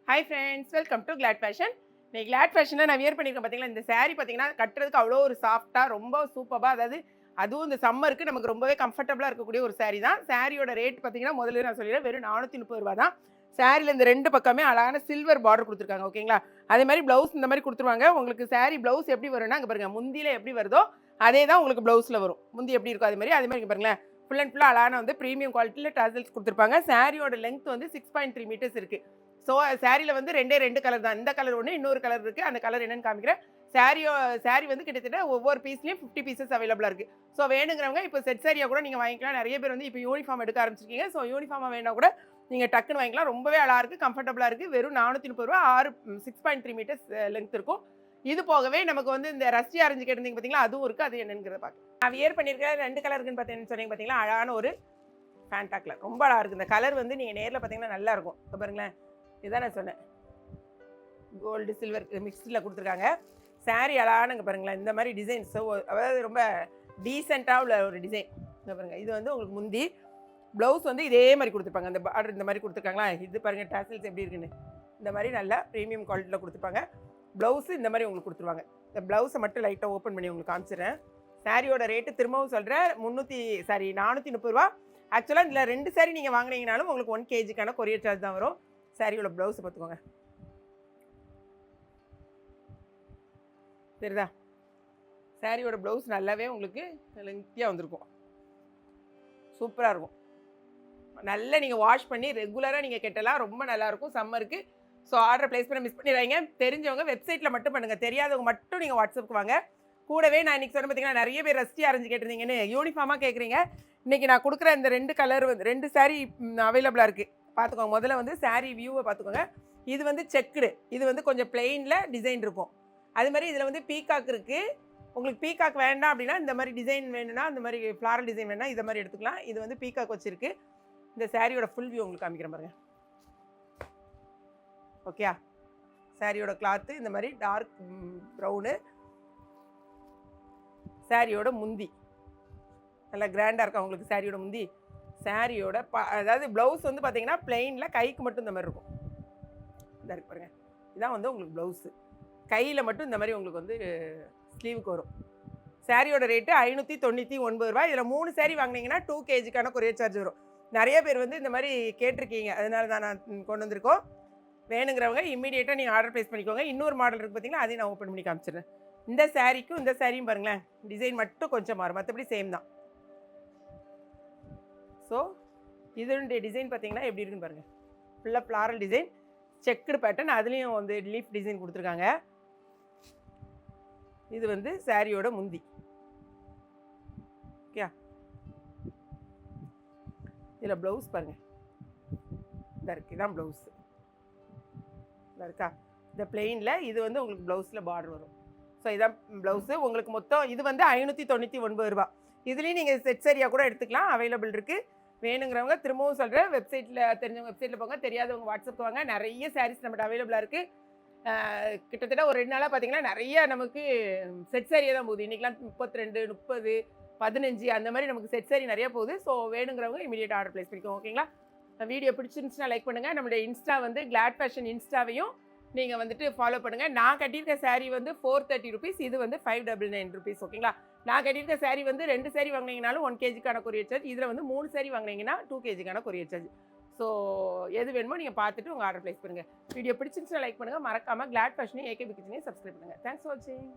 Hi friends, welcome to glad fashion. இன்னைக்கு glad ஃபேஷனில் நான் வியர் பண்ணியிருக்கேன். பார்த்தீங்களா, இந்த saree பார்த்தீங்கன்னா கட்டுறதுக்கு அவ்வளோ ஒரு சாஃப்டாக ரொம்ப சூப்பராக, அதாவது அதுவும் இந்த சம்மருக்கு நமக்கு ரொம்பவே கம்ஃபர்டபுளாக இருக்கக்கூடிய ஒரு saree தான். சாரியோட ரேட் பார்த்தீங்கன்னா முதல்ல நான் சொல்லிடுறேன், வெறும் 430 ரூபா தான். சாரியில் இந்த ரெண்டு பக்கமே அழகான சில்வர் பார்டர் கொடுத்துருக்காங்க. ஓகேங்களா, அதே மாதிரி ப்ளவுஸ் இந்த மாதிரி கொடுத்துருவாங்க. உங்களுக்கு saree ப்ளவுஸ் எப்படி வரும்னா, அங்கே பாருங்கள், முந்தியில் எப்படி வருதோ அதே தான் உங்களுக்கு ப்ளவுஸில் வரும். முந்தி எப்படி இருக்கும் அதே மாதிரி இங்கே பாருங்களேன், ஃபுல் அண்ட் ஃபுல்லாக அழகான வந்து ப்ரீமியம் குவாலிட்டியில் டசல்ஸ் கொடுத்துருப்பாங்க. சாரியோட லென்த் வந்து 6.3 மீட்டர்ஸ் இருக்குது. ஸோ சாரியில் வந்து ரெண்டு கலர் தான். இந்த கலர் ஒன்று, இன்னொரு கலர் இருக்குது. அந்த கலர் என்னென்னு காமிக்கிறேன். சாரி வந்து கிட்டத்தட்ட ஒவ்வொரு பீஸ்லேயும் 50 பீசஸ் அவைலபிளாக இருக்குது. ஸோ வேணுங்கிறவங்க இப்போ செட் சாரியாக கூட நீங்கள் வாங்கிக்கலாம். நிறைய பேர் வந்து இப்போ யூனிஃபார்ம் எடுக்க ஆரம்பிச்சிருக்கீங்க. ஸோ யூனிஃபார்மாக வேணால் கூட நீங்கள் டக்குன்னு வாங்கிக்கலாம். ரொம்பவே அழகாக இருக்குது, கம்ஃபர்டபுளாக இருக்குது. வெறும் 430 ரூபா. 6.3 மீட்டர்ஸ் லென்த் இருக்கும். இது போகவே நமக்கு வந்து இந்த ரஸ்டி ஆரஞ்சு கேட்டிருந்தீங்க பார்த்தீங்களா, அதுவும் இருக்குது. அது என்னங்கிறத பார்க்கலாம். நான் வியர் பண்ணியிருக்கேன். 2 கலர் இருக்குன்னு பார்த்தீங்கன்னு சொன்னீங்க பார்த்தீங்களா, அழகான ஒரு ஃபேண்டா கலர். ரொம்ப அழகாக இருக்குது. இந்த கலர் வந்து நீங்கள் நேரில் பார்த்தீங்கன்னா நல்லா இருக்கும். இப்போ பாருங்களேன், இதான் நான் சொன்னேன், கோல்டு சில்வர் மிக்ஸ்டில் கொடுத்துருக்காங்க. சாரீ அழகானங்க பாருங்களேன், இந்த மாதிரி டிசைன். ஸோ அதாவது ரொம்ப டீசெண்டாக உள்ள ஒரு டிசைன். இங்கே பாருங்கள், இது வந்து உங்களுக்கு முந்தி. ப்ளவுஸ் வந்து இதே மாதிரி கொடுத்துருப்பாங்க. அந்த பார்டர் இந்த மாதிரி கொடுத்துருக்காங்களா, இது பாருங்கள் டாசல்ஸ் எப்படி இருக்குன்னு. இந்த மாதிரி நல்லா ப்ரீமியம் குவாலிட்டியில் கொடுத்துருப்பாங்க. ப்ளவுஸு இந்த மாதிரி உங்களுக்கு கொடுத்துருவாங்க. இந்த ப்ளவுஸை மட்டும் லைட்டாக ஓப்பன் பண்ணி உங்களுக்கு காமிச்சிடுறேன். சாரியோட ரேட்டு திரும்பவும் சொல்கிறேன், 430 ரூபா. ஆக்சுவலாக இதில் 2 சாரீ நீங்கள் வாங்கினீங்கனாலும் உங்களுக்கு 1 kgக்கான கொரியர் சார்ஜ் தான் வரும். சாரியோட ப்ளவுஸை பார்த்துக்கோங்க, சரிதா? சாரியோட ப்ளவுஸ் நல்லாவே உங்களுக்கு லெங்க்த்தியாக வந்திருக்கும், சூப்பராக இருக்கும். நல்லா நீங்கள் வாஷ் பண்ணி ரெகுலராக நீங்கள் கட்டலாம், ரொம்ப நல்லாயிருக்கும் சம்மருக்கு. ஸோ ஆர்டர் ப்ளேஸ் பண்ண மிஸ் பண்ணிடுறாங்க. தெரிஞ்சவங்க வெப்சைட்டில் மட்டும் பண்ணுங்கள், தெரியாதவங்க மட்டும் நீங்கள் வாட்ஸ்அப்புக்கு வாங்க. கூடவே நான் இன்றைக்கி சொன்ன பார்த்தீங்கன்னா, நிறைய பேர் ரஸ்டி ஆரஞ்சு கேட்டிருந்தீங்கன்னு யூனிஃபார்மாக கேட்குறீங்க. இன்றைக்கி நான் கொடுக்குற இந்த 2 கலர் வந்து 2 சாரீ அவைலபிளாக இருக்குது. பார்த்துக்கோங்க. முதல்ல வந்து சாரீ வியூவை பார்த்துக்கோங்க. இது வந்து செக்குடு, இது வந்து கொஞ்சம் பிளெயினில் டிசைன் இருக்கும். அது மாதிரி இதில் வந்து பீகாக் இருக்குது. உங்களுக்கு பீகாக் வேண்டாம் அப்படின்னா, இந்த மாதிரி டிசைன் வேணும்னா, இந்த மாதிரி ஃப்ளாரல் டிசைன் வேணும்னா இதை மாதிரி எடுத்துக்கலாம். இது வந்து பீகாக் வச்சுருக்கு. இந்த சாரியோட ஃபுல் வியூ உங்களுக்கு காமிக்கிறேன் பாருங்கள். ஓகே, சாரியோட கிளாத்து இந்த மாதிரி டார்க் ப்ரௌனு. சாரியோட முந்தி நல்லா கிராண்டாக இருக்கும் உங்களுக்கு சாரியோட முந்தி. சாரியோட அதாவது ப்ளவுஸ் வந்து பார்த்தீங்கன்னா பிளெயினில் கைக்கு மட்டும் இந்த மாதிரி இருக்கும். இந்த இருக்கு பாருங்கள், இதான் வந்து உங்களுக்கு ப்ளவுஸு. கையில் மட்டும் இந்த மாதிரி உங்களுக்கு வந்து ஸ்லீவுக்கு வரும். சாரியோட ரேட்டு 599 ரூபா. இதில் 3 சாரீ வாங்கினீங்கன்னா 2 kgக்கான கொரியர் சார்ஜ் வரும். நிறைய பேர் வந்து இந்த மாதிரி கேட்டிருக்கீங்க, அதனால தான் நான் கொண்டு வந்திருக்கோம். வேணுங்கிறவங்க இம்மீடியட்டாக நீங்கள் ஆர்டர் ப்ளேஸ் பண்ணிக்கோங்க. இன்னொரு மாடல் இருக்குது பார்த்தீங்கன்னா, அதையும் நான் ஓப்பன் பண்ணி காமிச்சிடுறேன். இந்த சாரீக்கும் இந்த சாரியும் பாருங்களேன், டிசைன் மட்டும் கொஞ்சம் மாறும், மற்றபடி சேம் தான். ஸோ இதனுடைய டிசைன் பார்த்தீங்கன்னா எப்படி இருக்குன்னு பாருங்கள். ஃபுல்லாக ஃப்ளாரல் டிசைன், செக்குடு பேட்டர்ன், அதுலேயும் வந்து லீஃப் டிசைன் கொடுத்துருக்காங்க. இது வந்து சாரியோட முந்தி. ஓகே, இதில் ப்ளவுஸ் பாருங்கள், இந்த இருக்குது, இதான் ப்ளவுஸு. இந்த இருக்கா, இந்த பிளெயினில் இது வந்து உங்களுக்கு ப்ளவுஸில் பார்டர் வரும். ஸோ இதான் ப்ளவுஸு. உங்களுக்கு மொத்தம் இது வந்து 599 ரூபா. இதுலேயும் நீங்கள் செட் சரியாக கூட எடுத்துக்கலாம், அவைலபிள் இருக்குது. வேணுங்கிறவங்க திரும்பவும் சொல்கிறேன், வெப்சைட்டில் தெரிஞ்சவங்க வெப்சைட்டில் போங்க, தெரியாதவங்க வாட்ஸ்அப் வாங்க. நிறைய சாரீஸ் நம்மகிட்ட அவைலபிளாக இருக்குது. கிட்டத்தட்ட ஒரு 2 நாளாக பார்த்தீங்கன்னா நிறைய நமக்கு செட் சாரியாக தான் போகுது. இன்றைக்கெலாம் 32, 30, 15 அந்த மாதிரி நமக்கு செட் சாரி நிறையா போகுது. ஸோ வேணுங்கிறவங்க இமீடியட் ஆர்டர் ப்ளேஸ் பண்ணிக்கோங்க. ஓகேங்களா, வீடியோ பிடிச்சிருந்துச்சுன்னா லைக் பண்ணுங்கள். நம்மளுடைய இன்ஸ்டா வந்து கிளாட் ஃபேஷன் இன்ஸ்டாவையும் நீங்கள் வந்துட்டு ஃபாலோ பண்ணுங்கள். நான் கட்டியிருக்க சாரீ வந்து 430 ருபீஸ், இது வந்து 599 ருபீஸ். ஓகேங்களா, நான் கட்டியிருக்க சாரீ வந்து 2 சாரீ வாங்கினீங்கனாலும் 1 kgக்கான கொரியர் சார்ஜ். இதில் வந்து 3 சாரீ வாங்கினீங்கன்னா 2 kgக்கான கொரியர் சார்ஜ். ஸோ எது வேணுமோ நீங்கள் பார்த்துட்டு உங்கள் ஆர்டர் ப்ளேஸ் பண்ணுங்கள். வீடியோ பிடிச்சிருந்துச்சுன்னா லைக் பண்ணுங்கள். மறக்காமல் கிளாட் ஃபேஷனையும் ஏகேபி கிச்சனையும் சப்ஸ்கிரைப் பண்ணுங்கள். தேங்க்ஸ் ஃபார் வாட்சிங்.